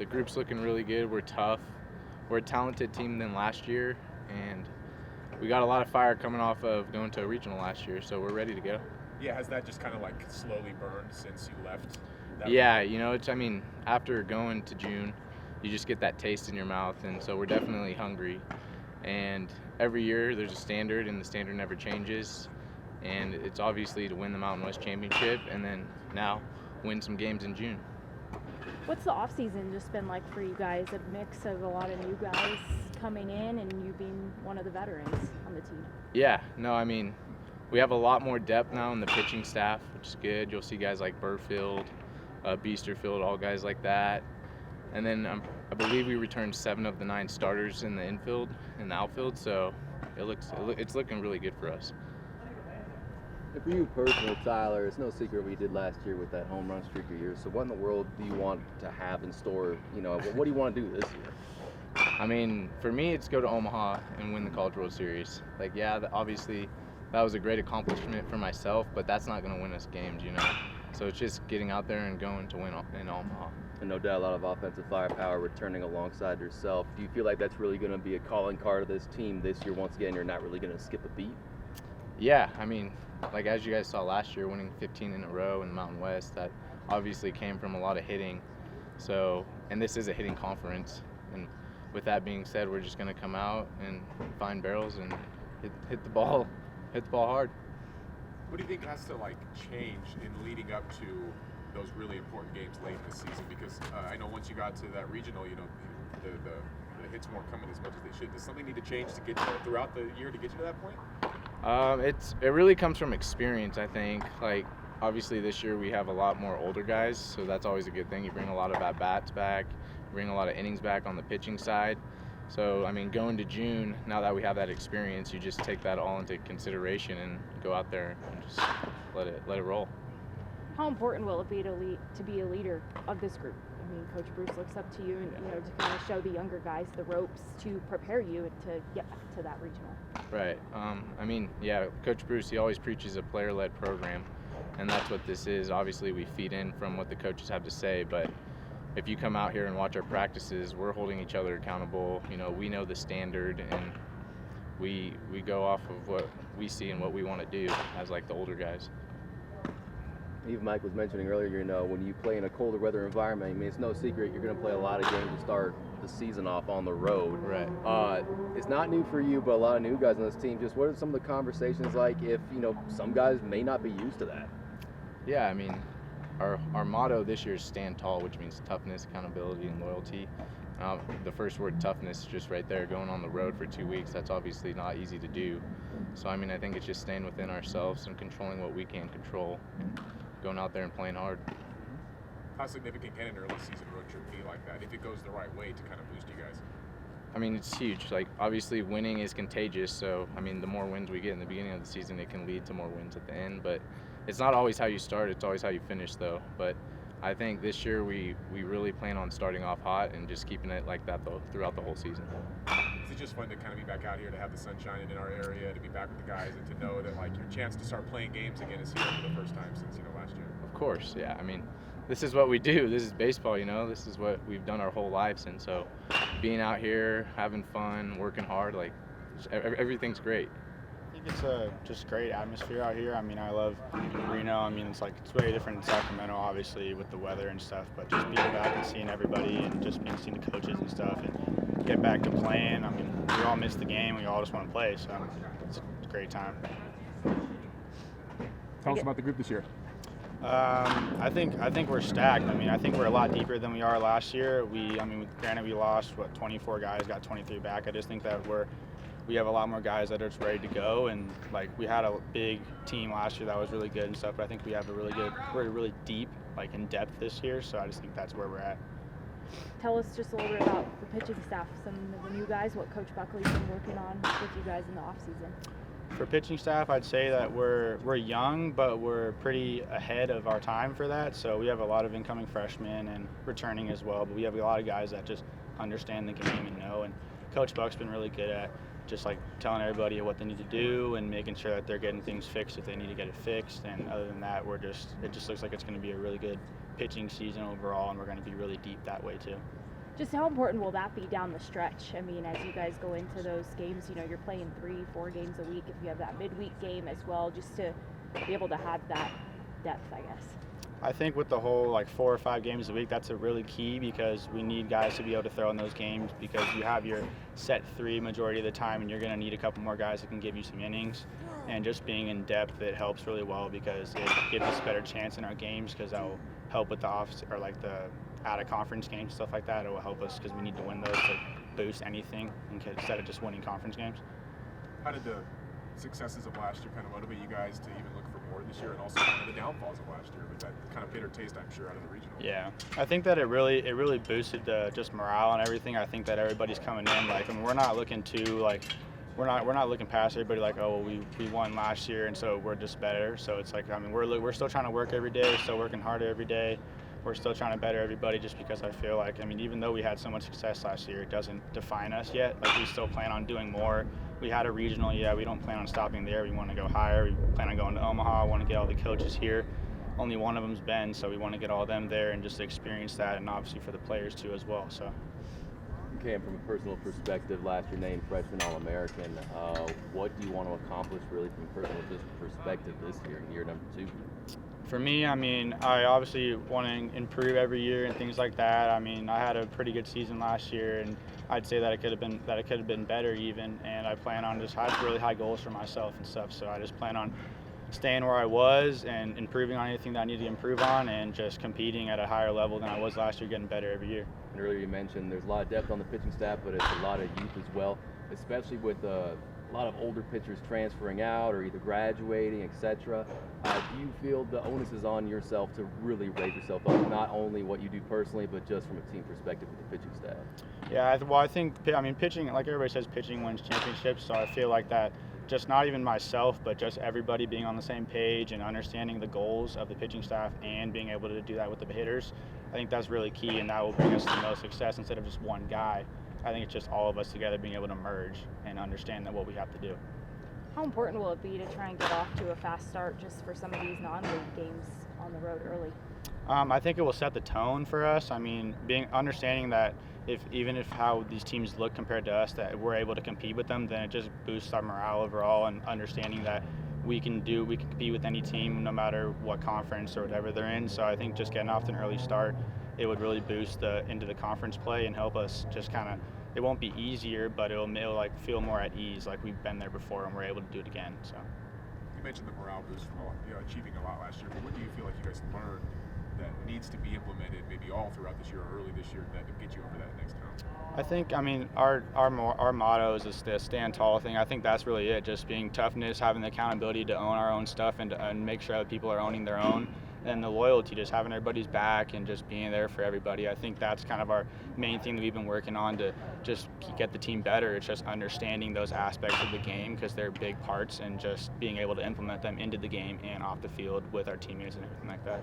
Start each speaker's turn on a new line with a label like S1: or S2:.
S1: the group's looking really good. We're tough. We're a talented team than last year, and we got a lot of fire coming off of going to a regional last year, so we're ready to go.
S2: Yeah, has that just kind of like slowly burned since you left?
S1: Yeah, after going to June, you just get that taste in your mouth, and so we're definitely hungry. And every year there's a standard, and the standard never changes. And it's obviously to win the Mountain West Championship, and then now win some games in June.
S3: What's the off season just been like for you guys? A mix of a lot of new guys coming in, and you being one of the veterans on the team.
S1: Yeah, we have a lot more depth now in the pitching staff, which is good. You'll see guys like Burfield, Beasterfield, all guys like that. And then I believe we returned 7 of the 9 starters in the outfield, so it's looking really good for us.
S4: And for you personally, Tyler, it's no secret what you did last year with that home run streak of yours. So what in the world do you want to have in store? What do you want to do this year?
S1: For me, it's go to Omaha and win the College World Series. Obviously, that was a great accomplishment for myself, but that's not going to win us games, So it's just getting out there and going to win in Omaha.
S4: And no doubt a lot of offensive firepower returning alongside yourself. Do you feel like that's really going to be a calling card of this team this year? Once again, you're not really going to skip a beat?
S1: Yeah, as you guys saw last year, winning 15 in a row in the Mountain West, that obviously came from a lot of hitting. So, and this is a hitting conference. And with that being said, we're just going to come out and find barrels and hit the ball hard.
S2: What do you think has to change in leading up to those really important games late in the season? Because I know once you got to that regional, the hits weren't coming as much as they should. Does something need to change to get throughout the year to get you to that point?
S1: It really comes from experience, I think. Obviously this year we have a lot more older guys, so that's always a good thing. You bring a lot of at-bats back, you bring a lot of innings back on the pitching side. So, going to June, now that we have that experience, you just take that all into consideration and go out there and just let it roll.
S3: How important will it be to be a leader of this group? Coach Bruce looks up to you and to kind of show the younger guys the ropes to prepare you to get back to that regional.
S1: Right. Coach Bruce, he always preaches a player-led program, and that's what this is. Obviously, we feed in from what the coaches have to say, but if you come out here and watch our practices, we're holding each other accountable. We know the standard, and we go off of what we see and what we want to do as the older guys.
S4: Even Mike was mentioning earlier, when you play in a colder weather environment, it's no secret you're going to play a lot of games to start the season off on the road.
S1: Right.
S4: It's not new for you, but a lot of new guys on this team. Just what are some of the conversations like if, some guys may not be used to that?
S1: Yeah, our motto this year is stand tall, which means toughness, accountability, and loyalty. The first word, toughness, is just right there. Going on the road for 2 weeks, that's obviously not easy to do. So, I think it's just staying within ourselves and controlling what we can control and going out there and playing hard.
S2: How significant can an early season road trip be like that if it goes the right way to kind of boost you guys?
S1: It's huge. Obviously, winning is contagious. So, the more wins we get in the beginning of the season, it can lead to more wins at the end. But it's not always how you start. It's always how you finish, though. But I think this year we really plan on starting off hot and just keeping it like that throughout the whole season.
S2: Is it just fun to kind of be back out here, to have the sun shining in our area, to be back with the guys, and to know that your chance to start playing games again is here for the first time since last year?
S1: Of course, yeah. This is what we do. This is baseball, This is what we've done our whole lives, and so being out here, having fun, working hard, everything's great.
S5: I think it's just great atmosphere out here. I love Reno. It's very different in Sacramento, obviously, with the weather and stuff. But just being back and seeing everybody and just seeing the coaches and stuff and get back to playing. We all miss the game. We all just want to play. So it's a great time.
S2: Tell us about the group this year.
S5: I think we're stacked. I think we're a lot deeper than we are last year. Granted, we lost 24 guys, got 23 back. I just think that we have a lot more guys that are just ready to go, and we had a big team last year that was really good and stuff, but I think we have we're really deep, in depth this year, so I just think that's where we're at.
S3: Tell us just a little bit about the pitching staff, some of the new guys, what Coach Buckley's been working on with you guys in the off season.
S5: For pitching staff, I'd say that we're young, but we're pretty ahead of our time for that, so we have a lot of incoming freshmen and returning as well, but we have a lot of guys that just understand the game and know, and Coach Buck's been really good at just telling everybody what they need to do and making sure that they're getting things fixed if they need to get it fixed. And other than that, it just looks like it's going to be a really good pitching season overall, and we're going to be really deep that way too.
S3: Just how important will that be down the stretch? I mean, as you guys go into those games, you know, you're playing 3-4 games a week. If you have that midweek game as well, just to be able to have that depth, I guess.
S5: I think with the whole like 4 or 5 games a week, that's a really key because we need guys to be able to throw in those games because you have your set 3 majority of the time and you're going to need a couple more guys that can give you some innings. And just being in depth, it helps really well because it gives us a better chance in our games because that will help with the off or like the out of conference games, stuff like that. It will help us because we need to win those to boost anything instead of just winning conference games.
S2: How did the successes of last year kind of motivate you guys to even look for more this year, and also kind of the downfalls of last year with that kind of bitter taste, I'm sure, out of the regional?
S5: Yeah, I think that it really boosted just morale and everything. I think that everybody's coming in like, I mean, we're not looking past everybody like, oh, well, we won last year and so we're just better. So it's like, I mean, we're still trying to work every day, still working harder every day. We're still trying to better everybody just because I feel like, I mean, even though we had so much success last year, it doesn't define us yet. Like, we still plan on doing more. We had a regional, yeah, we don't plan on stopping there. We want to go higher. We plan on going to Omaha. We want to get all the coaches here. Only one of them's Ben, so we want to get all of them there and just experience that, and obviously for the players too as well. So.
S4: Okay, and from a personal perspective, last year named freshman All-American. What do you want to accomplish really from a personal perspective this year, in year number 2?
S5: For me, I mean, I obviously want to improve every year and things like that. I mean, I had a pretty good season last year, and I'd say that it could have been better even. And I plan on just having really high goals for myself and stuff. So I just plan on staying where I was and improving on anything that I need to improve on, and just competing at a higher level than I was last year, getting better every year.
S4: And earlier you mentioned there's a lot of depth on the pitching staff, but it's a lot of youth as well, especially with a lot of older pitchers transferring out or either graduating, etc. Do you feel the onus is on yourself to really raise yourself up, not only what you do personally, but just from a team perspective with the pitching staff?
S5: Yeah, I think, I mean, pitching, like everybody says, pitching wins championships, so I feel like that just not even myself, but just everybody being on the same page and understanding the goals of the pitching staff and being able to do that with the hitters, I think that's really key, and that will bring us the most success instead of just one guy. I think it's just all of us together being able to merge and understand that what we have to do.
S3: How important will it be to try and get off to a fast start just for some of these non-league games on the road early?
S5: I think it will set the tone for us. I mean, understanding that even if how these teams look compared to us, that we're able to compete with them, then it just boosts our morale overall, and understanding that we can compete with any team no matter what conference or whatever they're in. So I think just getting off to an early start, it would really boost into the conference play and help us just kind of, it won't be easier, but it'll like feel more at ease, like we've been there before and we're able to do it again. So
S2: You mentioned the morale boost from achieving a lot last year, but what do you feel like you guys learned that needs to be implemented maybe all throughout this year or early this year that will get you over that next hump?
S5: I think, I mean, our motto is the stand tall thing. I think that's really it, just being toughness, having the accountability to own our own stuff and make sure that people are owning their own. And the loyalty, just having everybody's back and just being there for everybody. I think that's kind of our main thing that we've been working on to just get the team better. It's just understanding those aspects of the game because they're big parts, and just being able to implement them into the game and off the field with our teammates and everything like that.